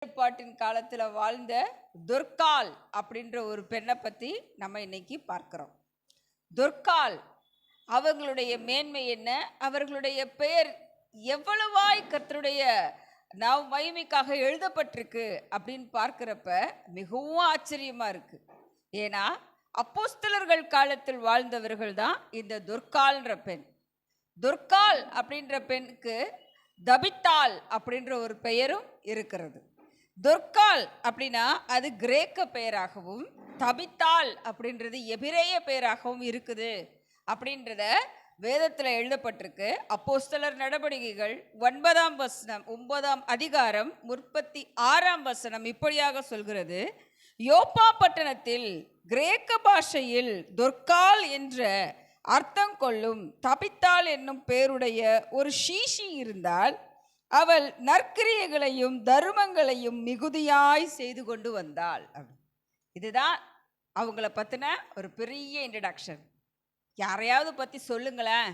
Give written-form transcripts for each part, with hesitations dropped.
ஏற்பாட்டின் காலத்துல வாழ்ந்த துர்கால் அப்படின்ற ஒரு பெண்ணை பத்தி நம்ம இன்னைக்கு பார்க்கிறோம். துர்கால் அவர்களுடைய மேன்மை என்ன, அவர்களுடைய பெயர் எவ்வளவாய் கர்த்தருடைய மகிமைக்காக எழுதப்பட்டிருக்கு அப்படின்னு பார்க்கிறப்ப மிகவும் ஆச்சரியமா இருக்கு. ஏன்னா அப்போஸ்தலர்கள் காலத்தில் வாழ்ந்தவர்கள் தான் இந்த துர்கால்ன்ற பெண். துர்கால் அப்படின்ற பெண்ணுக்கு தபித்தால் அப்படின்ற ஒரு பெயரும் இருக்கிறது. துர்கால் அப்படின்னா அது கிரேக்க பெயராகவும், தபித்தால் அப்படின்றது எபிரேய பெயராகவும் இருக்குது அப்படின்றத வேதத்தில் எழுதப்பட்டிருக்கு. அப்போஸ்தலர் நடவடிக்கைகள் 9ஆம் வசனம் 9ஆம் அதிகாரம் 36ஆம் வசனம் இப்படியாக சொல்கிறது: யோப்பா பட்டணத்தில் கிரேக்க பாஷையில் துர்கால் என்ற அர்த்தம் கொள்ளும் தபித்தால் என்னும் பேருடைய ஒரு சீஷி இருந்தால், அவள் நற்கிரியைகளையும் தர்மங்களையும் மிகுதியாய் செய்து கொண்டு வந்தாள். இதுதான் அவங்கள பற்றின ஒரு பெரிய இன்ட்ரடக்ஷன். யாரையாவது பற்றி சொல்லுங்களேன்,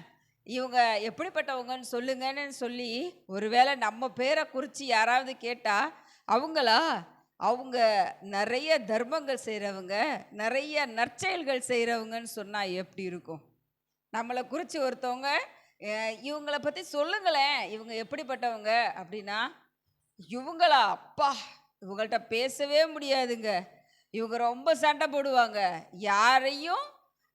இவங்க எப்படிப்பட்டவங்கன்னு சொல்லுங்கன்னு சொல்லி ஒருவேளை நம்ம பேரை குறித்து யாராவது கேட்டால் அவங்க நிறைய தர்மங்கள் செய்கிறவங்க, நிறைய நற்செயல்கள் செய்கிறவங்கன்னு சொன்னால் எப்படி இருக்கும்? நம்மளை குறித்து ஒருத்தவங்க இவங்களை பற்றி சொல்லுங்களேன், இவங்க எப்படிப்பட்டவங்க அப்படின்னா, இவங்களா அப்பா இவங்கள்ட்ட பேசவே முடியாதுங்க, இவங்க ரொம்ப சண்டை போடுவாங்க, யாரையும்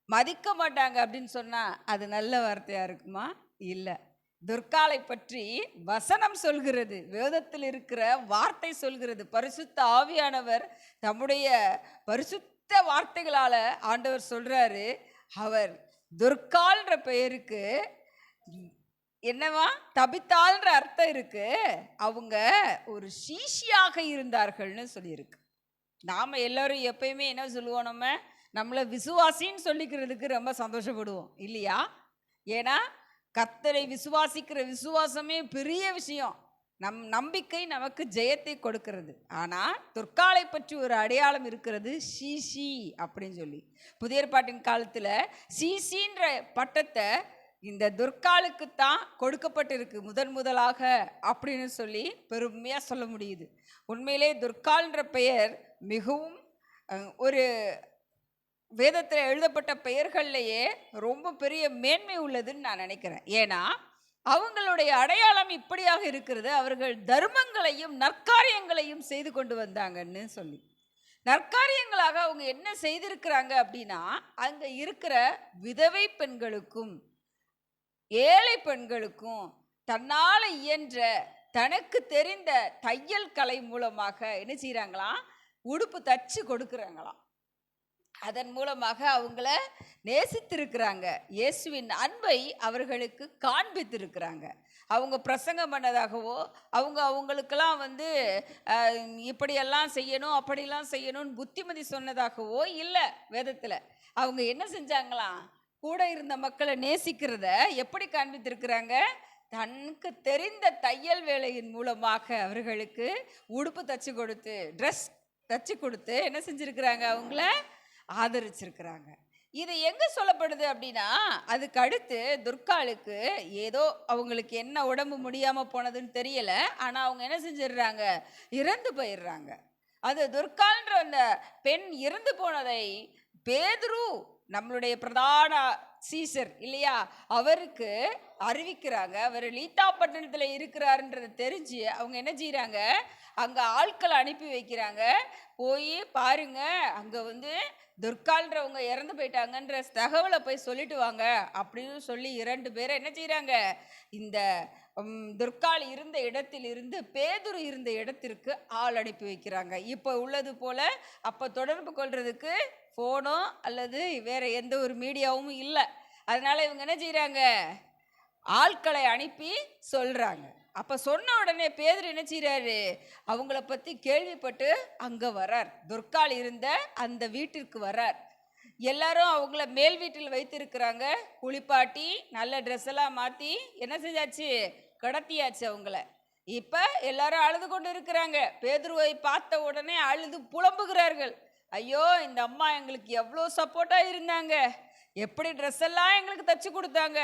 மதிக்க மாட்டாங்க அப்படின்னு சொன்னால் அது நல்ல வார்த்தையாக இருக்குமா? இல்லை. துர்காலை பற்றி வசனம் சொல்கிறது, வேதத்தில் இருக்கிற வார்த்தை சொல்கிறது. பரிசுத்த ஆவியானவர் தம்முடைய பரிசுத்த வார்த்தைகளால் ஆண்டவர் சொல்கிறாரு, அவர் துர்கால்ன்ற பெயருக்கு என்னவா தபித்தால்ன்ற அர்த்தம் இருக்கு. அவங்க ஒரு சீஷியாக இருந்தார்கள்னு சொல்லியிருக்கு. நாம் எல்லோரும் எப்பயுமே என்ன சொல்லுவோம், நம்மளை விசுவாசின்னு சொல்லிக்கிறதுக்கு ரொம்ப சந்தோஷப்படுவோம் இல்லையா? ஏன்னா கர்த்தரை விசுவாசிக்கிற விசுவாசமே பெரிய விஷயம். நம்பிக்கை நமக்கு ஜெயத்தை கொடுக்கிறது. ஆனால் துர்காலை பற்றி ஒரு அடையாளம் இருக்கிறது, சீசி அப்படின்னு சொல்லி. புதிய ஏற்பாட்டின் காலத்தில் சீசின்ற பட்டத்தை இந்த துர்காலுக்குத்தான் கொடுக்கப்பட்டிருக்கு முதலாக அப்படின்னு சொல்லி பெருமையாக சொல்ல முடியுது. உண்மையிலே துர்கால்ன்ற பெயர் மிகவும் ஒரு வேதத்தில் எழுதப்பட்ட பெயர்கள்லையே ரொம்ப பெரிய மேன்மை உள்ளதுன்னு நான் நினைக்கிறேன். ஏன்னா அவங்களுடைய அடையாளம் இப்படியாக இருக்கிறது, அவர்கள் தர்மங்களையும் நற்காரியங்களையும் செய்து கொண்டு வந்தாங்கன்னு சொல்லி. நற்காரியங்களாக அவங்க என்ன செய்திருக்கிறாங்க அப்படின்னா, அங்கே இருக்கிற விதவை பெண்களுக்கும் ஏழை பெண்களுக்கும் தன்னால் இயன்ற தனக்கு தெரிந்த தையல் கலை மூலமாக என்ன செய்கிறாங்களாம், உடுப்பு தச்சு கொடுக்குறாங்களாம். அதன் மூலமாக அவங்கள நேசித்திருக்கிறாங்க. இயேசுவின் அன்பை அவர்களுக்கு காண்பித்திருக்கிறாங்க. அவங்க பிரசங்கம் பண்ணதாகவோ, அவங்களுக்கெல்லாம் இப்படியெல்லாம் செய்யணும் அப்படிலாம் செய்யணும்னு புத்திமதி சொன்னதாகவோ இல்லை. வேதத்தில் அவங்க என்ன செஞ்சாங்களாம், கூட இருந்த மக்களை நேசிக்கிறத எப்படி காண்பித்திருக்கிறாங்க, தனக்கு தெரிந்த தையல் வேலையின் மூலமாக அவர்களுக்கு உடுப்பு தச்சு கொடுத்து, ட்ரெஸ் தச்சு கொடுத்து என்ன செஞ்சுருக்கிறாங்க, அவங்கள ஆதரிச்சிருக்கிறாங்க. இது எங்கே சொல்லப்படுது அப்படின்னா, அதுக்கு அடுத்து துர்காலுக்கு ஏதோ அவங்களுக்கு என்ன உடம்பு முடியாமல் போனதுன்னு தெரியலை, ஆனால் அவங்க என்ன செஞ்சிடுறாங்க, இறந்து போயிடுறாங்க. அது துர்கால்ன்ற அந்த பெண் இறந்து போனதை பேதுரு, நம்மளுடைய பிரதான சீசர் இல்லையா, அவருக்கு அறிவிக்கிறாங்க. அவர் லீத்தா பட்டணத்தில் இருக்கிறாருன்றதை தெரிஞ்சு அவங்க என்ன செய்கிறாங்க, அங்கே ஆட்களை அனுப்பி வைக்கிறாங்க. போய் பாருங்க, அங்கே துர்கால்ன்றவங்க இறந்து போயிட்டாங்கன்ற தகவலை போய் சொல்லிட்டு வாங்க அப்படின்னு சொல்லி 2 பேரை என்ன செய்கிறாங்க, இந்த துர்கால் இருந்த இடத்தில் இருந்து பேதுரு இருந்த இடத்திற்கு ஆள் அனுப்பி வைக்கிறாங்க. இப்போ உள்ளது போல் அப்போ தொடர்பு கொள்றதுக்கு ஃபோனோ அல்லது வேற எந்த ஒரு மீடியாவும் இல்லை. அதனால இவங்க என்ன செய்கிறாங்க, ஆட்களை அனுப்பி சொல்கிறாங்க. அப்போ சொன்ன உடனே பேதுரு என்ன செய்கிறாரு, அவங்கள பற்றி கேள்விப்பட்டு அங்கே வரார். துர்கால் இருந்த அந்த வீட்டிற்கு வரார். எல்லாரும் அவங்கள மேல் வீட்டில் வைத்திருக்கிறாங்க. குளிப்பாட்டி நல்ல ட்ரெஸ் எல்லாம் மாற்றி என்ன செஞ்சாச்சு, கடத்தியாச்சு அவங்கள. இப்போ எல்லாரும் அழுது கொண்டு இருக்கிறாங்க. பேதுருவை பார்த்த உடனே அழுது புலம்புகிறார்கள். ஐயோ, இந்த அம்மா எங்களுக்கு எவ்வளோ சப்போர்ட்டாக இருந்தாங்க, எப்படி ட்ரெஸ் எல்லாம் எங்களுக்கு தச்சு கொடுத்தாங்க,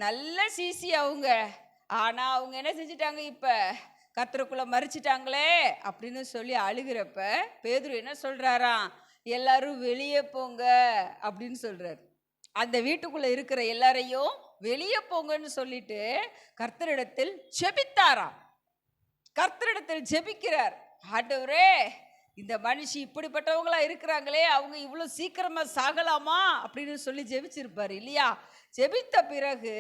நல்ல சீசி அவங்க. ஆனால் அவங்க என்ன செஞ்சிட்டாங்க, இப்போ கர்த்தருக்குள்ள மறிச்சிட்டாங்களே அப்படின்னு சொல்லி அழுகிறப்ப பேதுரு என்ன சொல்றாராம், எல்லாரும் வெளியே போங்க அப்படின்னு சொல்றாரு. அந்த வீட்டுக்குள்ள இருக்கிற எல்லாரையும் வெளியே போங்கன்னு சொல்லிட்டு கர்த்தரிடத்தில் ஜெபித்தாராம். கர்த்தரிடத்தில் ஜெபிக்கிறார். ஆண்டவரே, இந்த மனுஷி இப்படிப்பட்டவங்களா இருக்கிறாங்களே, அவங்க இவ்வளவு சீக்கிரமா சாகலாமா அப்படின்னு சொல்லி ஜெபிச்சிருப்பாரு இல்லையா? ஜெபித்த பிறகு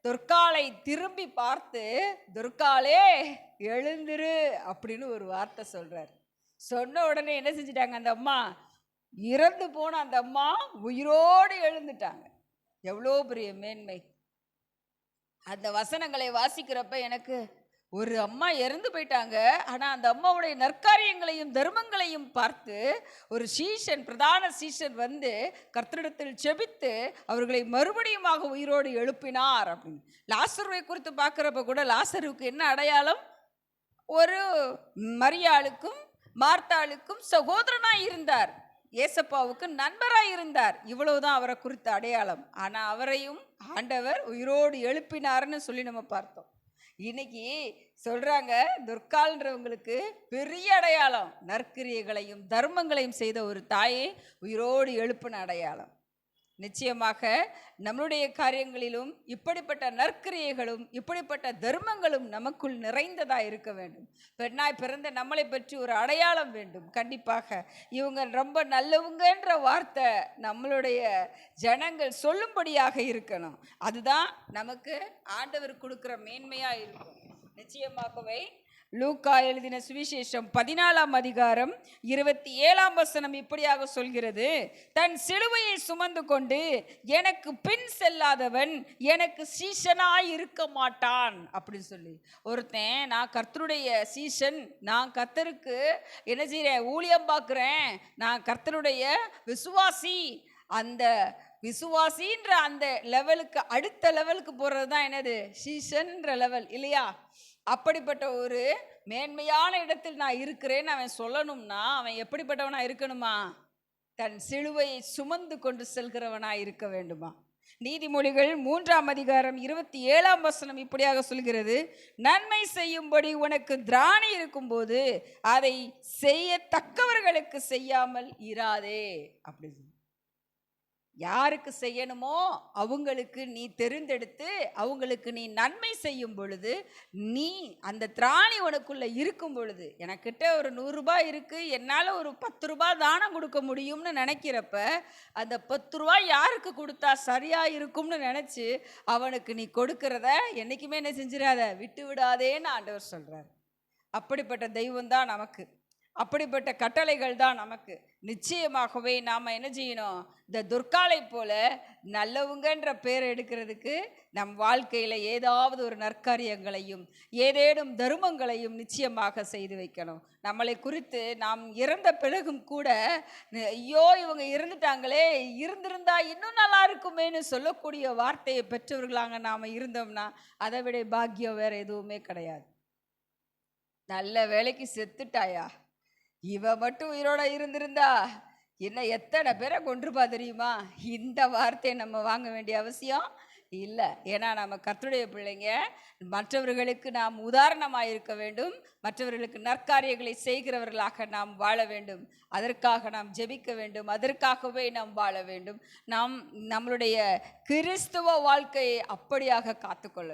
துர்காலை திரும்பி பார்த்து, துர்காலே எழுந்திரு அப்படின்னு ஒரு வார்த்தை சொல்றாரு. சொன்ன உடனே என்ன செஞ்சிட்டாங்க, அந்த அம்மா, இறந்து போன அந்த அம்மா உயிரோடு எழுந்துட்டாங்க. எவ்வளோ பெரிய மேன்மை! அந்த வசனங்களை வாசிக்கிறப்ப எனக்கு, ஒரு அம்மா இறந்து போயிட்டாங்க, ஆனா அந்த அம்மாவுடைய நற்காரியங்களையும் தர்மங்களையும் பார்த்து ஒரு சீஷன், பிரதான சீஷன் வந்து கர்த்தரிடத்தில் ஜெபித்து அவர்களை மறுபடியுமாக உயிரோடு எழுப்பினார் அப்படின்னு. லாசருவை குறித்து பார்க்கிறப்ப கூட லாசருவுக்கு என்ன அடையாளம்? ஒரு மரியாளுக்கும் மார்த்தாளுக்கும் சகோதரனாய் இருந்தார், ஏசப்பாவுக்கு நண்பராய் இருந்தார். இவ்வளவுதான் அவரை குறித்த அடையாளம். ஆனா அவரையும் ஆண்டவர் உயிரோடு எழுப்பினார்னு சொல்லி நம்ம பார்த்தோம். இன்னைக்கு சொல்றாங்க, துர்கால்ன்றவங்களுக்கு பெரிய அடையாளம் நற்கிரியைகளையும் தர்மங்களையும் செய்த ஒரு தாயை உயிரோடு எழுப்பின அடையாளம். நிச்சயமாக நம்மளுடைய காரியங்களிலும் இப்படிப்பட்ட நற்கிரியைகளும் இப்படிப்பட்ட தர்மங்களும் நமக்குள் நிறைந்ததா இருக்க வேண்டும். பெண்ணாய் பிறந்த நம்மளை பற்றி ஒரு அடையாளம் வேண்டும். கண்டிப்பாக இவங்க ரொம்ப நல்லவங்கன்ற வார்த்தை நம்மளுடைய ஜனங்கள் சொல்லும்படியாக இருக்கணும். அதுதான் நமக்கு ஆண்டவர் கொடுக்கிற மேன்மையா இருக்கும். நிச்சயமாகவே லூக்கா எழுதின சுவிசேஷம் 14ஆம் அதிகாரம் 27ஆம் வசனம் இப்படியாக சொல்கிறது, தன் சிலுவையை சுமந்து கொண்டு எனக்கு பின் செல்லாதவன் எனக்கு சீஷனாய் இருக்க மாட்டான் அப்படின்னு சொல்லி. ஒருத்தன், நான் கர்த்தருடைய சீஷன், நான் கர்த்தருக்கு என்ன செய்கிறேன், ஊழியம் பார்க்குறேன், நான் கர்த்தருடைய விசுவாசி, அந்த விசுவாசின்ற அந்த லெவலுக்கு அடுத்த லெவலுக்கு போகிறது தான் என்னது, சீஷன்ற லெவல் இல்லையா? அப்படிப்பட்ட ஒரு மேன்மையான இடத்தில் நான் இருக்கிறேன்னு அவன் சொல்லணும்னா அவன் எப்படிப்பட்டவனா இருக்கணுமா? தன் சிலுவையை சுமந்து கொண்டு செல்கிறவனா இருக்க வேண்டுமா? நீதிமொழிகள் 3ஆம் அதிகாரம் 27ஆம் வசனம் இப்படியாக சொல்கிறது, நன்மை செய்யும்படி உனக்கு திராணி இருக்கும்போது அதை செய்யத்தக்கவர்களுக்கு செய்யாமல் இராதே அப்படி. யாருக்கு செய்யணுமோ அவங்களுக்கு நீ தெரிந்தெடுத்து அவங்களுக்கு நீ நன்மை செய்யும் பொழுது, நீ அந்த திராணி உனக்குள்ள இருக்கும் பொழுது, எனக்கிட்ட ஒரு 100 ரூபாய் இருக்கு, என்னால் ஒரு 10 ரூபாய் தானம் கொடுக்க முடியும்னு நினைக்கிறப்ப அந்த 10 ரூபாய் யாருக்கு கொடுத்தா சரியா இருக்கும்னு நினைச்சு அவனுக்கு நீ கொடுக்கறத என்னைக்குமே என்ன செஞ்சிடாத, விட்டு விடாதேன்னு ஆண்டவர் சொல்றார். அப்படிப்பட்ட தெய்வம் தான் நமக்கு, அப்படிப்பட்ட கட்டளைகள் தான் நமக்கு. நிச்சயமாகவே நாம் என்ன செய்யணும், இந்த துர்காலை போல நல்லவங்கன்ற பேர் எடுக்கிறதுக்கு நம் வாழ்க்கையில் ஏதாவது ஒரு நற்காரியங்களையும் ஏதேனும் தர்மங்களையும் நிச்சயமாக செய்து வைக்கணும். நம்மளை குறித்து நாம் இறந்த பிறகும் கூட, ஐயோ இவங்க இறந்துட்டாங்களே, இருந்திருந்தா இன்னும் நல்லா இருக்குமேன்னு சொல்லக்கூடிய வார்த்தையை பெற்றவர்களாக நாம் இருந்தோம்னா அதை விட பாக்கியம் வேற எதுவுமே கிடையாது. நல்ல வேலைக்கு செத்துட்டாயா, இவ மட்டும் உயிரோட இருந்திருந்தா என்ன எத்தனை பேரை கொன்றுப்பா தெரியுமா? இந்த வார்த்தையை நம்ம வாங்க வேண்டிய அவசியம் இல்லை. ஏன்னா நம்ம கர்த்தருடைய பிள்ளைங்க, மற்றவர்களுக்கு நாம் உதாரணமாக இருக்க வேண்டும், மற்றவர்களுக்கு நற்காரியங்களை செய்கிறவர்களாக நாம் வாழ வேண்டும். அதற்காக நாம் ஜெபிக்க வேண்டும், அதற்காகவே நாம் வாழ வேண்டும். நாம் நம்மளுடைய கிறிஸ்துவ வாழ்க்கையை அப்படியாக காத்துக்கொள்ள வேண்டும்.